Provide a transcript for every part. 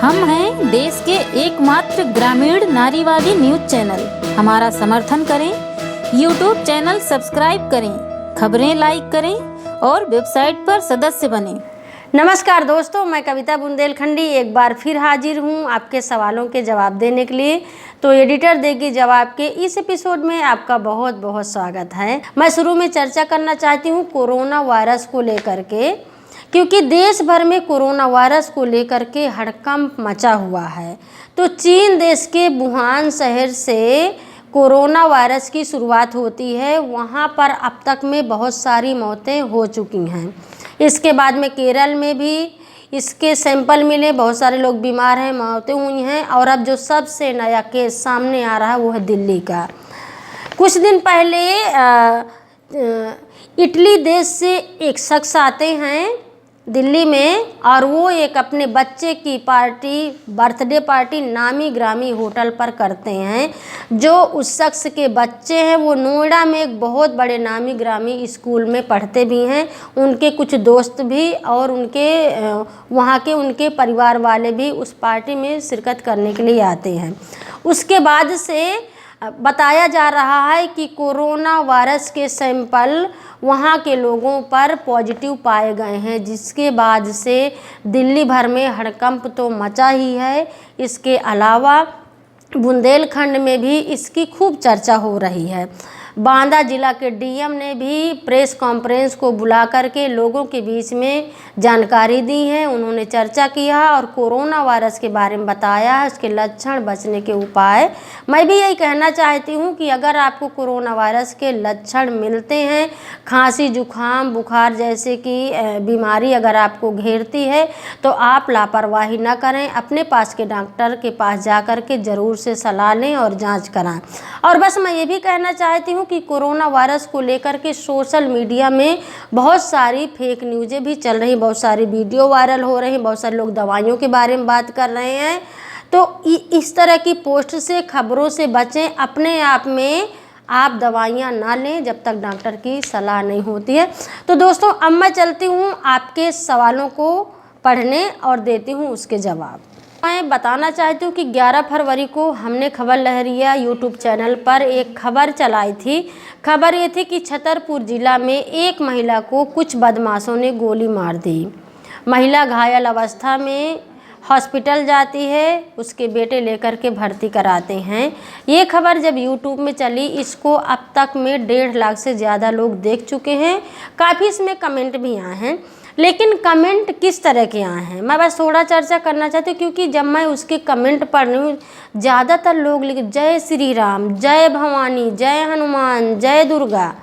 हम हैं देश के एकमात्र ग्रामीण नारीवादी न्यूज चैनल। हमारा समर्थन करें, यूट्यूब चैनल सब्सक्राइब करें, खबरें लाइक करें और वेबसाइट पर सदस्य बनें। नमस्कार दोस्तों, मैं कविता बुंदेलखंडी एक बार फिर हाजिर हूं आपके सवालों के जवाब देने के लिए। तो एडिटर देगी जवाब के इस एपिसोड में आपका बहुत बहुत स्वागत है। मैं शुरू में चर्चा करना चाहती हूं कोरोना वायरस को लेकर के, क्योंकि देश भर में कोरोना वायरस को लेकर के हड़कंप मचा हुआ है। तो चीन देश के वुहान शहर से कोरोना वायरस की शुरुआत होती है। वहाँ पर अब तक में बहुत सारी मौतें हो चुकी हैं। इसके बाद में केरल में भी इसके सैंपल मिले, बहुत सारे लोग बीमार हैं, मौतें हुई हैं। और अब जो सबसे नया केस सामने आ रहा है वो है दिल्ली का। कुछ दिन पहले इटली देश से एक शख्स आते हैं दिल्ली में, और वो एक अपने बच्चे की पार्टी, बर्थडे पार्टी नामी ग्रामी होटल पर करते हैं। जो उस शख्स के बच्चे हैं वो नोएडा में एक बहुत बड़े नामी ग्रामी स्कूल में पढ़ते भी हैं। उनके कुछ दोस्त भी और उनके वहाँ के उनके परिवार वाले भी उस पार्टी में शिरकत करने के लिए आते हैं। उसके बाद से बताया जा रहा है कि कोरोना वायरस के सैंपल वहाँ के लोगों पर पॉजिटिव पाए गए हैं, जिसके बाद से दिल्ली भर में हड़कंप तो मचा ही है। इसके अलावा बुंदेलखंड में भी इसकी खूब चर्चा हो रही है। बांदा जिला के डीएम ने भी प्रेस कॉन्फ्रेंस को बुला करके लोगों के बीच में जानकारी दी है। उन्होंने चर्चा किया और कोरोना वायरस के बारे में बताया, उसके लक्षण, बचने के उपाय। मैं भी यही कहना चाहती हूँ कि अगर आपको कोरोना वायरस के लक्षण मिलते हैं, खांसी, जुखाम, बुखार जैसे कि बीमारी अगर आपको घेरती है, तो आप लापरवाही न करें। अपने पास के डॉक्टर के पास जा कर के ज़रूर से सलाह लें और जाँच कराएँ। और बस मैं ये भी कहना चाहती हूँ कि कोरोना वायरस को लेकर के सोशल मीडिया में बहुत सारी फेक न्यूज़ें भी चल रही, बहुत सारी वीडियो वायरल हो रही, बहुत सारे लोग दवाइयों के बारे में बात कर रहे हैं। तो इस तरह की पोस्ट से, खबरों से बचें। अपने आप में आप दवाइयाँ ना लें जब तक डॉक्टर की सलाह नहीं होती है। तो दोस्तों, अब मैं चलती हूँ आपके सवालों को पढ़ने और देती हूँ उसके जवाब। मैं बताना चाहती हूँ कि 11 फरवरी को हमने खबर लहरिया यूट्यूब चैनल पर एक खबर चलाई थी। खबर ये थी कि छतरपुर जिला में एक महिला को कुछ बदमाशों ने गोली मार दी। महिला घायल अवस्था में हॉस्पिटल जाती है, उसके बेटे लेकर के भर्ती कराते हैं। ये खबर जब यूट्यूब में चली, इसको अब तक में 1.5 लाख से ज़्यादा लोग देख चुके हैं। काफ़ी इसमें कमेंट भी आए हैं, लेकिन कमेंट किस तरह के आए हैं मैं बस थोड़ा चर्चा करना चाहती हूँ। क्योंकि जब मैं उसके कमेंट पढ़ रही हूँ, ज़्यादातर लोग लिखे जय श्री राम, जय भवानी, जय हनुमान, जय दुर्गा,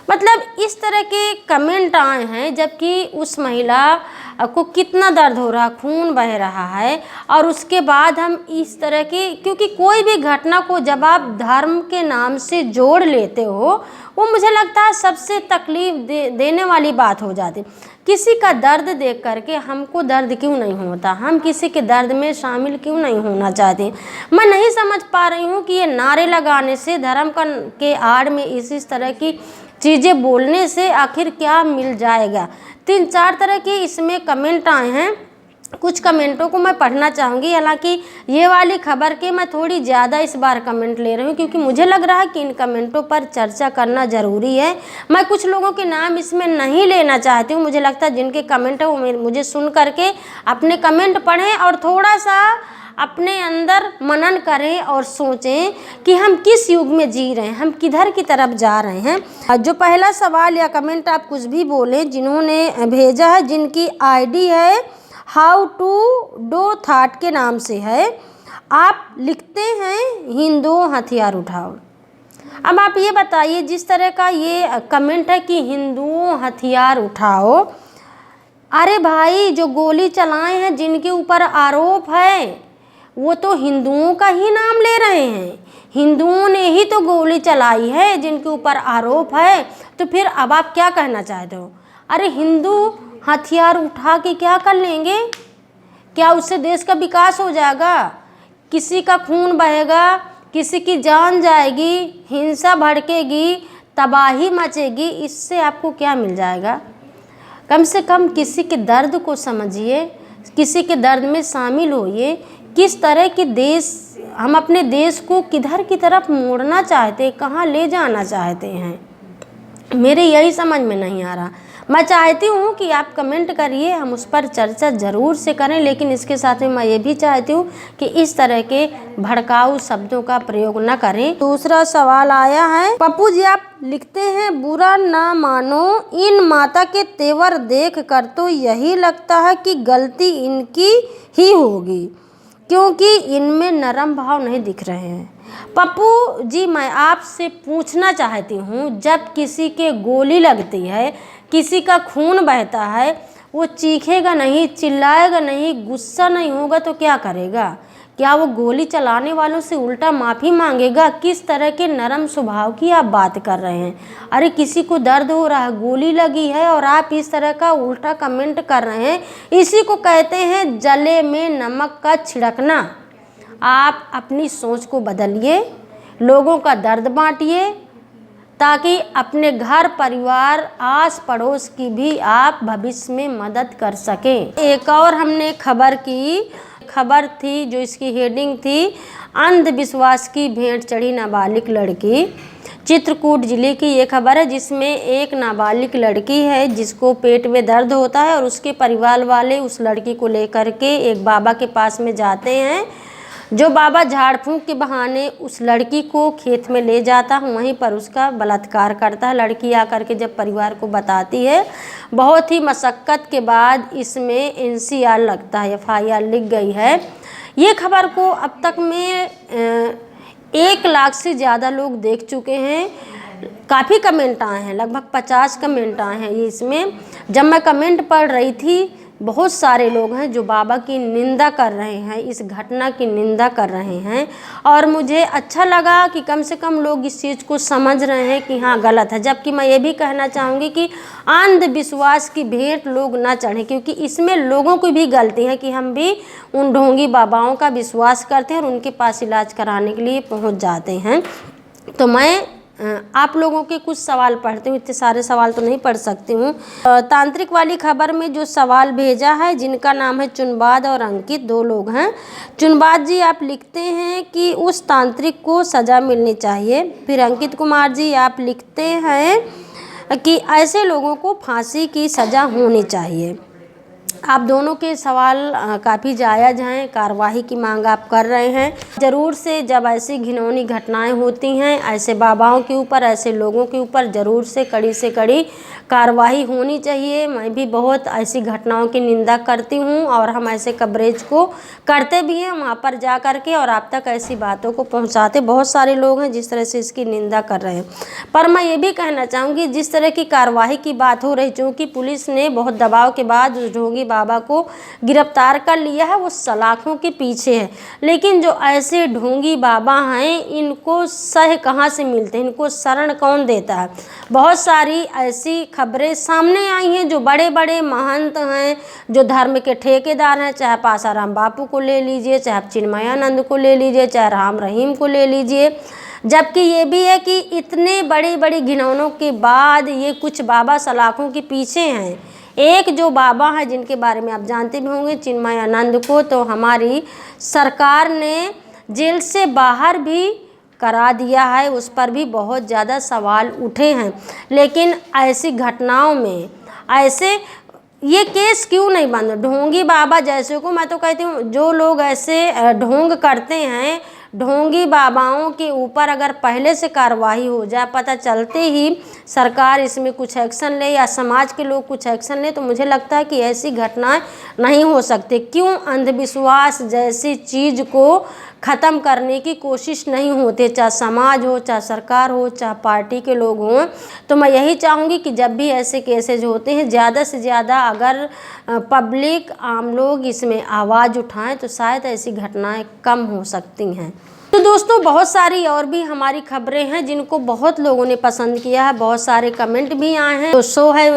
मतलब इस तरह के कमेंट आए हैं। जबकि उस महिला को कितना दर्द हो रहा, खून बह रहा है। और उसके बाद हम इस तरह की, क्योंकि कोई भी घटना को जब आप धर्म के नाम से जोड़ लेते हो, वो मुझे लगता है सबसे तकलीफ देने वाली बात हो जाती। किसी का दर्द देख करके हमको दर्द क्यों नहीं होता, हम किसी के दर्द में शामिल क्यों नहीं होना चाहते। मैं नहीं समझ पा रही हूँ कि ये नारे लगाने से, धर्म के आड़ में इस तरह की चीज़ें बोलने से आखिर क्या मिल जाएगा। 3-4 तरह के इसमें कमेंट आए हैं। कुछ कमेंटों को मैं पढ़ना चाहूँगी। हालांकि ये वाली खबर के मैं थोड़ी ज़्यादा इस बार कमेंट ले रही हूँ, क्योंकि मुझे लग रहा है कि इन कमेंटों पर चर्चा करना ज़रूरी है। मैं कुछ लोगों के नाम इसमें नहीं लेना चाहती हूँ। मुझे लगता है जिनके कमेंट है वो मुझे सुन करके अपने कमेंट पढ़ें और थोड़ा सा अपने अंदर मनन करें और सोचें कि हम किस युग में जी रहे हैं, हम किधर की तरफ जा रहे हैं। जो पहला सवाल या कमेंट आप कुछ भी बोलें, जिन्होंने भेजा है, जिनकी आईडी है हाउ टू डू थाट के नाम से है, आप लिखते हैं हिंदुओं हथियार उठाओ। अब आप ये बताइए, जिस तरह का ये कमेंट है कि हिंदुओं हथियार उठाओ, अरे भाई, जो गोली चलाए हैं, जिनके ऊपर आरोप है, वो तो हिंदुओं का ही नाम ले रहे हैं। हिंदुओं ने ही तो गोली चलाई है, जिनके ऊपर आरोप है। तो फिर अब आप क्या कहना चाहते हो? अरे हिंदू हथियार उठा के क्या कर लेंगे? क्या उससे देश का विकास हो जाएगा? किसी का खून बहेगा, किसी की जान जाएगी, हिंसा भड़केगी, तबाही मचेगी, इससे आपको क्या मिल जाएगा? कम से कम किसी के दर्द को समझिए, किसी के दर्द में शामिल होइए। किस तरह के देश, हम अपने देश को किधर की तरफ मोड़ना चाहते हैं, कहाँ ले जाना चाहते हैं, मेरे यही समझ में नहीं आ रहा। मैं चाहती हूँ कि आप कमेंट करिए, हम उस पर चर्चा ज़रूर से करें, लेकिन इसके साथ में मैं ये भी चाहती हूँ कि इस तरह के भड़काऊ शब्दों का प्रयोग न करें। दूसरा सवाल आया है, पप्पू जी आप लिखते हैं, बुरा ना मानो, इन माता के तेवर देख कर तो यही लगता है कि गलती इनकी ही होगी, क्योंकि इनमें नरम भाव नहीं दिख रहे हैं। पप्पू जी मैं आपसे पूछना चाहती हूँ, जब किसी के गोली लगती है, किसी का खून बहता है, वो चीखेगा नहीं, चिल्लाएगा नहीं, गुस्सा नहीं होगा तो क्या करेगा? क्या वो गोली चलाने वालों से उल्टा माफ़ी मांगेगा? किस तरह के नरम स्वभाव की आप बात कर रहे हैं? अरे किसी को दर्द हो रहा है, गोली लगी है और आप इस तरह का उल्टा कमेंट कर रहे हैं। इसी को कहते हैं जले में नमक का छिड़कना। आप अपनी सोच को बदलिए, लोगों का दर्द बांटिए, ताकि अपने घर परिवार आस पड़ोस की भी आप भविष्य में मदद कर सकें। एक और हमने खबर थी जो इसकी हेडिंग थी, अंधविश्वास की भेंट चढ़ी नाबालिग लड़की। चित्रकूट जिले की ये खबर है, जिसमें एक नाबालिग लड़की है जिसको पेट में दर्द होता है और उसके परिवार वाले उस लड़की को लेकर के एक बाबा के पास में जाते हैं। जो बाबा झाड़ फूंक के बहाने उस लड़की को खेत में ले जाता है, वहीं पर उसका बलात्कार करता है। लड़की आकर के जब परिवार को बताती है, बहुत ही मशक्क़त के बाद इसमें NCR लगता है, FIR लिख गई है। ये खबर को अब तक में 1 लाख से ज़्यादा लोग देख चुके हैं। काफ़ी कमेंट आए हैं, लगभग 50 कमेंट आए हैं। ये इसमें जब मैं कमेंट पढ़ रही थी, बहुत सारे लोग हैं जो बाबा की निंदा कर रहे हैं, इस घटना की निंदा कर रहे हैं, और मुझे अच्छा लगा कि कम से कम लोग इस चीज़ को समझ रहे हैं कि हाँ गलत है। जबकि मैं ये भी कहना चाहूँगी कि अंधविश्वास की भेंट लोग ना चढ़ें, क्योंकि इसमें लोगों की भी गलती है कि हम भी उन ढोंगी बाबाओं का विश्वास करते हैं और उनके पास इलाज कराने के लिए पहुँच जाते हैं। तो मैं आप लोगों के कुछ सवाल पढ़ती हूँ, इतने सारे सवाल तो नहीं पढ़ सकती हूँ। तांत्रिक वाली खबर में जो सवाल भेजा है, जिनका नाम है चुनबाद और अंकित, 2 लोग हैं। चुनबाद जी आप लिखते हैं कि उस तांत्रिक को सज़ा मिलनी चाहिए। फिर अंकित कुमार जी आप लिखते हैं कि ऐसे लोगों को फांसी की सज़ा होनी चाहिए। आप दोनों के सवाल काफ़ी जायज़ हैं, कार्रवाई की मांग आप कर रहे हैं। ज़रूर से जब ऐसी घिनौनी घटनाएं होती हैं, ऐसे बाबाओं के ऊपर, ऐसे लोगों के ऊपर ज़रूर से कड़ी कार्रवाई होनी चाहिए। मैं भी बहुत ऐसी घटनाओं की निंदा करती हूं और हम ऐसे कवरेज को करते भी हैं वहां पर जा कर के, और आप तक ऐसी बातों को पहुंचाते बहुत सारे लोग हैं जिस तरह से इसकी निंदा कर रहे हैं। पर मैं ये भी कहना चाहूँगी, जिस तरह की कार्रवाई की बात हो रही, चूँकि पुलिस ने बहुत दबाव के बाद उस ढोंगी बाबा को गिरफ्तार कर लिया है, वो सलाखों के पीछे है। लेकिन जो ऐसे ढोंगी बाबा हैं, इनको सह कहाँ से मिलते हैं, इनको शरण कौन देता है? बहुत सारी ऐसी खबरें सामने आई हैं जो बड़े बड़े महंत हैं, जो धर्म के ठेकेदार हैं, चाहे पासाराम बापू को ले लीजिए, चाहे चिन्मयानंद को ले लीजिए, चाहे राम रहीम को ले लीजिए। जबकि ये भी है कि इतने बड़ी बड़ी घिनौनों के बाद ये कुछ बाबा सलाखों के पीछे हैं। एक जो बाबा हैं जिनके बारे में आप जानते भी होंगे, चिन्मयानंद को तो हमारी सरकार ने जेल से बाहर भी करा दिया है, उस पर भी बहुत ज़्यादा सवाल उठे हैं। लेकिन ऐसी घटनाओं में ऐसे ये केस क्यों नहीं बंद? ढोंगी बाबा जैसे को मैं तो कहती हूँ, जो लोग ऐसे ढोंग करते हैं, ढोंगी बाबाओं के ऊपर अगर पहले से कार्रवाई हो जाए, पता चलते ही सरकार इसमें कुछ एक्शन ले या समाज के लोग कुछ एक्शन ले, तो मुझे लगता है कि ऐसी घटनाएं नहीं हो सकती। क्यों अंधविश्वास जैसी चीज़ को ख़त्म करने की कोशिश नहीं होती, चाहे समाज हो, चाहे सरकार हो, चाहे पार्टी के लोग हों। तो मैं यही चाहूँगी कि जब भी ऐसे केसेज होते हैं, ज़्यादा से ज़्यादा अगर पब्लिक, आम लोग इसमें आवाज़ उठाएं तो शायद ऐसी घटनाएं कम हो सकती हैं। तो दोस्तों बहुत सारी और भी हमारी खबरें हैं जिनको बहुत लोगों ने पसंद किया है, बहुत सारे कमेंट भी आए हैं। तो शो है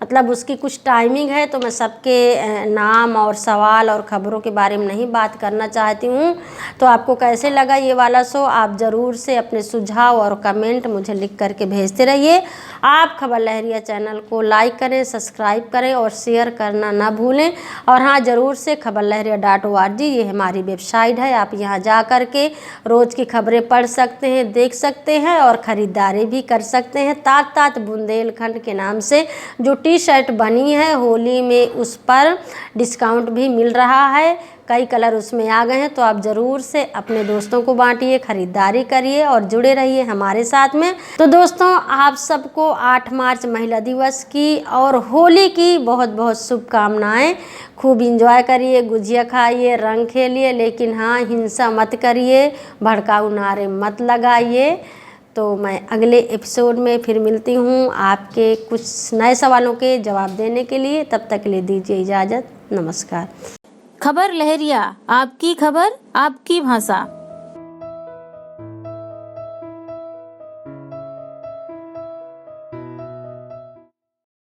मतलब उसकी कुछ टाइमिंग है, तो मैं सबके नाम और सवाल और खबरों के बारे में नहीं बात करना चाहती हूँ। तो आपको कैसे लगा ये वाला शो, आप ज़रूर से अपने सुझाव और कमेंट मुझे लिख करके भेजते रहिए। आप खबर लहरिया चैनल को लाइक करें, सब्सक्राइब करें और शेयर करना ना भूलें। और हाँ, ज़रूर से खबरलहरिया.org ये हमारी वेबसाइट है, आप यहाँ जा कर के रोज़ की खबरें पढ़ सकते हैं, देख सकते हैं और ख़रीदारी भी कर सकते हैं। तात तात बुंदेलखंड के नाम से जो टी शर्ट बनी है होली में, उस पर डिस्काउंट भी मिल रहा है, कई कलर उसमें आ गए हैं। तो आप ज़रूर से अपने दोस्तों को बांटिए, ख़रीदारी करिए और जुड़े रहिए हमारे साथ में। तो दोस्तों, आप सबको 8 मार्च महिला दिवस की और होली की बहुत बहुत शुभकामनाएं। खूब इंजॉय करिए, गुजिया खाइए, रंग खेलिए, लेकिन हाँ, हिंसा मत करिए, भड़काऊ नारे मत लगाइए। तो मैं अगले एपिसोड में फिर मिलती हूँ आपके कुछ नए सवालों के जवाब देने के लिए। तब तक के लिए दीजिए इजाज़त। नमस्कार। खबर लहरिया, आपकी खबर आपकी भाषा।